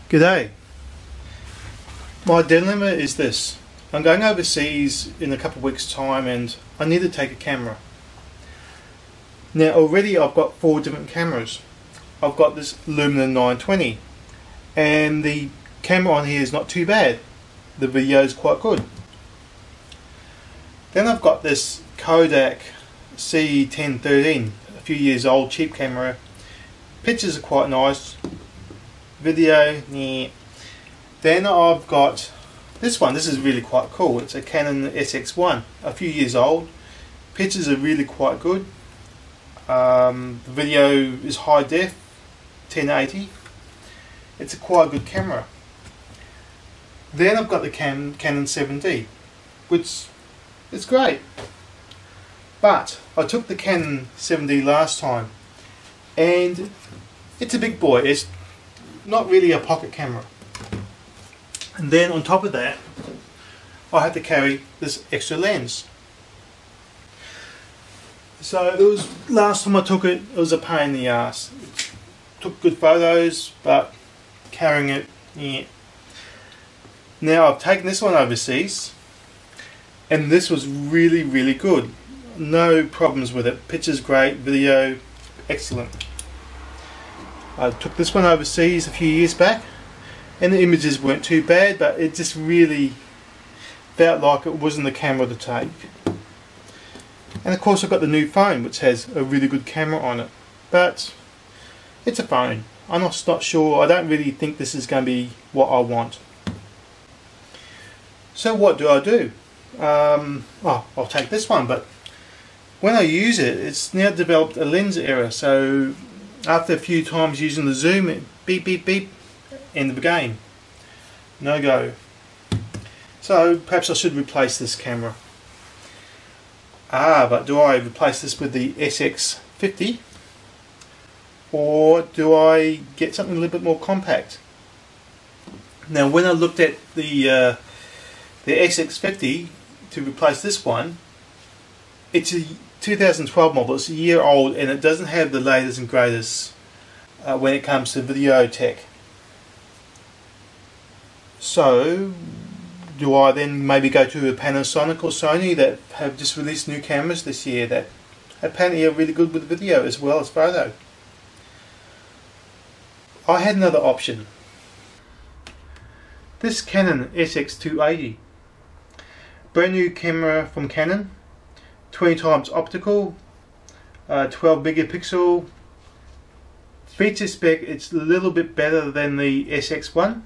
G'day. My dilemma is this. I'm going overseas in a couple of weeks' time and I need to take a camera. Now already I've got 4 different cameras. I've got this Lumina 920 and the camera on here is not too bad. The video is quite good. Then I've got this Kodak C1013, a few years old, cheap camera. Pictures are quite nice. Video, yeah. Then I've got this one. This is really quite cool. It's a Canon SX1, a few years old. Pictures are really quite good. The video is high def, 1080. It's a quite good camera. Then I've got the Canon 7D, which is great. But I took the Canon 7D last time, and it's a big boy. It's not really a pocket camera. And then on top of that, I had to carry this extra lens. So it was, last time I took it, it was a pain in the ass. Took good photos, but carrying it, yeah. Now I've taken this one overseas, and this was really good. No problems with it. Pictures great, video excellent. I took this one overseas a few years back, and the images weren't too bad, but it just really felt like it wasn't the camera to take. And of course I've got the new phone, which has a really good camera on it, but it's a phone. I'm not sure. I don't really think this is going to be what I want. So what do I do? I'll take this one, but when I use it, it's now developed a lens error. So after a few times using the zoom, it beep, end of the game. No go. So perhaps I should replace this camera. But do I replace this with the SX50? Or do I get something a little bit more compact? Now when I looked at the SX50 to replace this one, it's a 2012 model, it's a year old, and it doesn't have the latest and greatest when it comes to video tech. So do I then maybe go to a Panasonic or Sony that have just released new cameras this year that apparently are really good with video as well as photo? I had another option. This Canon SX280, brand new camera from Canon, 20x optical, 12 megapixel. Feature spec, it's a little bit better than the SX1,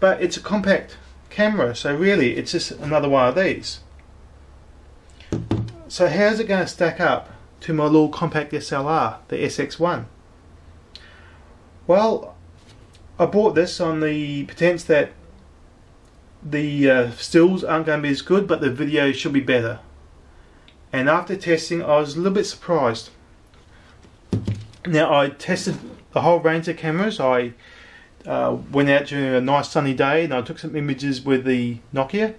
but it's a compact camera, so really it's just another one of these. So how's it going to stack up to my little compact SLR, the SX1? Well, I bought this on the pretense that the stills aren't going to be as good, but the video should be better. And after testing, I was a little bit surprised. Now I tested the whole range of cameras. I went out during a nice sunny day and I took some images with the Nokia,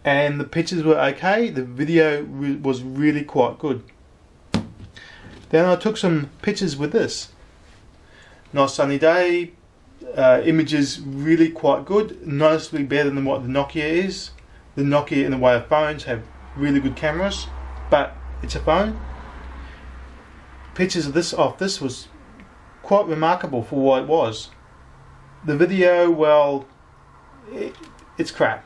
and the pictures were okay. The video was really quite good. Then I took some pictures with this. Nice sunny day, images really quite good, noticeably better than what the Nokia is. The Nokia in the way of phones have really good cameras, but it's a phone. Pictures of this was quite remarkable for what it was. The video, well, it's crap.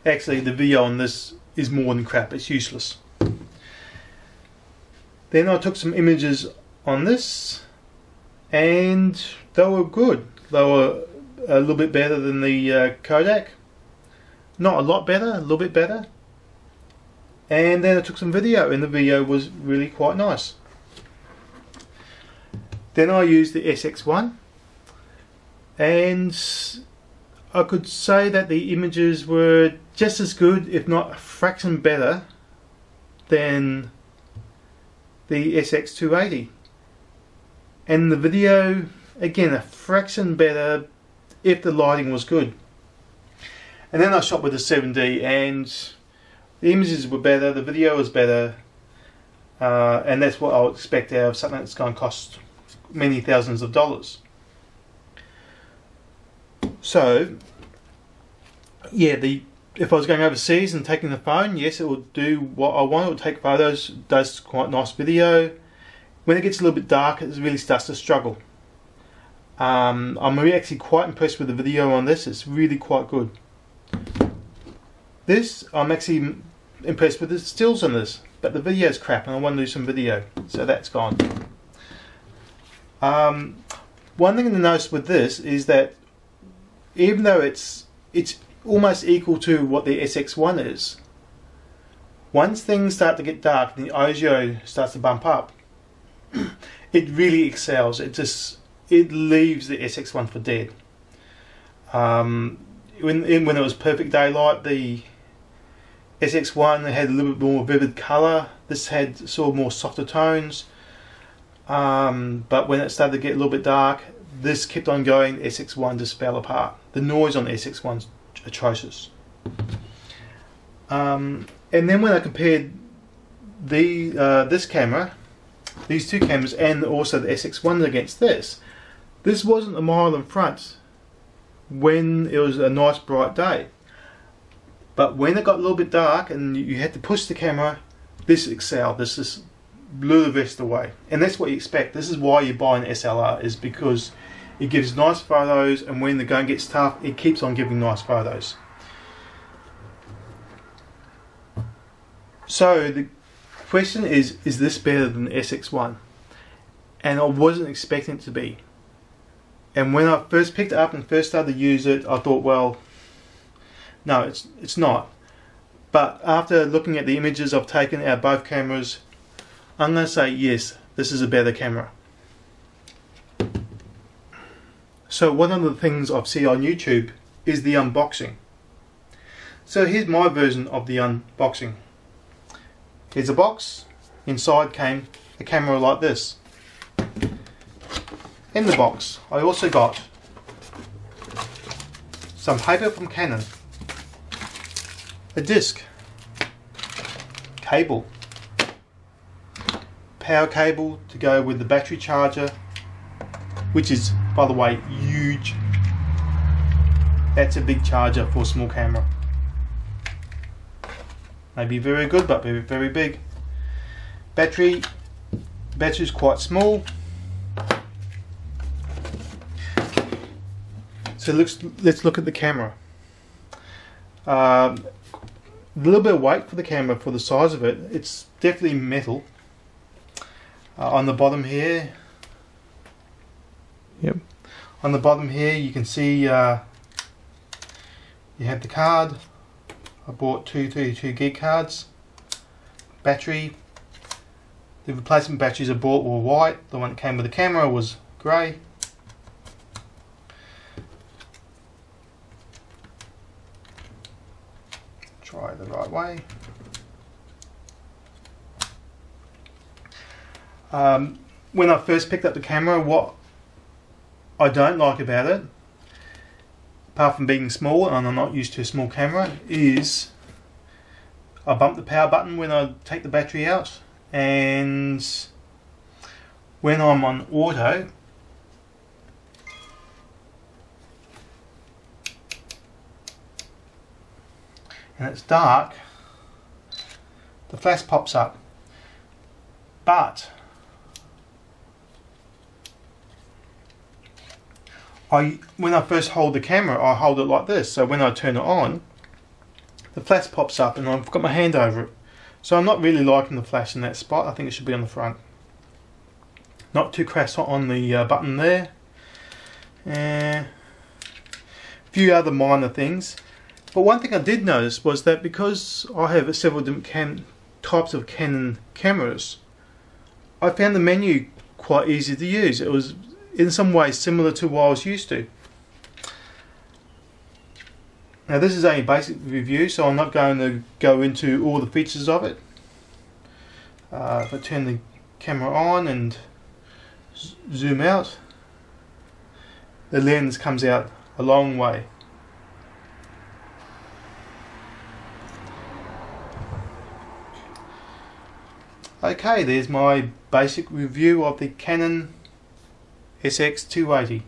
Actually, the video on this is more than crap, it's useless. Then I took some images on this, and they were good. They were a little bit better than the Kodak. Not a lot better, a little bit better. And then I took some video, and the video was really quite nice. Then I used the SX1, and I could say that the images were just as good, if not a fraction better, than the SX280. And the video, again, a fraction better if the lighting was good. And then I shot with the 7D, and the images were better, the video was better, and that's what I would expect out of something that's going to cost many thousands of dollars. So yeah, if I was going overseas and taking the phone, yes, it would do what I want. It would take photos, does quite nice video. When it gets a little bit dark, it really starts to struggle. I'm actually quite impressed with the video on this. It's really quite good. This, I'm actually impressed with the stills on this, but the video is crap and I want to do some video, so that's gone. One thing to notice with this is that even though it's almost equal to what the SX1 is, once things start to get dark and the ISO starts to bump up, it really excels. It leaves the SX1 for dead. When it was perfect daylight, the SX1 had a little bit more vivid colour. This had sort of more softer tones. But when it started to get a little bit dark, this kept on going. The SX1 just fell apart. The noise on the SX1's atrocious. And then when I compared this camera, these two cameras, and also the SX1 against this wasn't a mile in front when it was a nice bright day. But when it got a little bit dark and you had to push the camera, this excelled. This just blew the rest away. And that's what you expect. This is why you buy an SLR, is because it gives nice photos, and when the going gets tough, it keeps on giving nice photos. So the question is this better than the SX1? And I wasn't expecting it to be. And when I first picked it up and first started to use it, I thought, well, no, it's not. But after looking at the images I've taken out of both cameras, I'm going to say yes, this is a better camera. So one of the things I've seen on YouTube is the unboxing. So here's my version of the unboxing. Here's a box. Inside came a camera like this. In the box I also got some paper from Canon, a disc, cable, power cable to go with the battery charger, which is, by the way, huge. That's a big charger for a small camera. Maybe very good, but very, very big. Battery's quite small. So let's look at the camera. A little bit of weight for the camera for the size of it. It's definitely metal. On the bottom here, yep. On the bottom here, you can see you have the card. I bought two 32 gig cards. Battery. The replacement batteries I bought were white. The one that came with the camera was grey. Try it the right way. When I first picked up the camera, what I don't like about it, apart from being small and I'm not used to a small camera, is I bump the power button when I take the battery out, and when I'm on auto, and it's dark, the flash pops up. But when I first hold the camera, I hold it like this, so when I turn it on, the flash pops up and I've got my hand over it. So I'm not really liking the flash in that spot. I think it should be on the front. Not too crass on the button there. A few other minor things. But one thing I did notice was that because I have several different types of Canon cameras, I found the menu quite easy to use. It was in some ways similar to what I was used to. Now this is a basic review, so I'm not going to go into all the features of it. If I turn the camera on and zoom out, the lens comes out a long way. Okay, there's my basic review of the Canon SX280.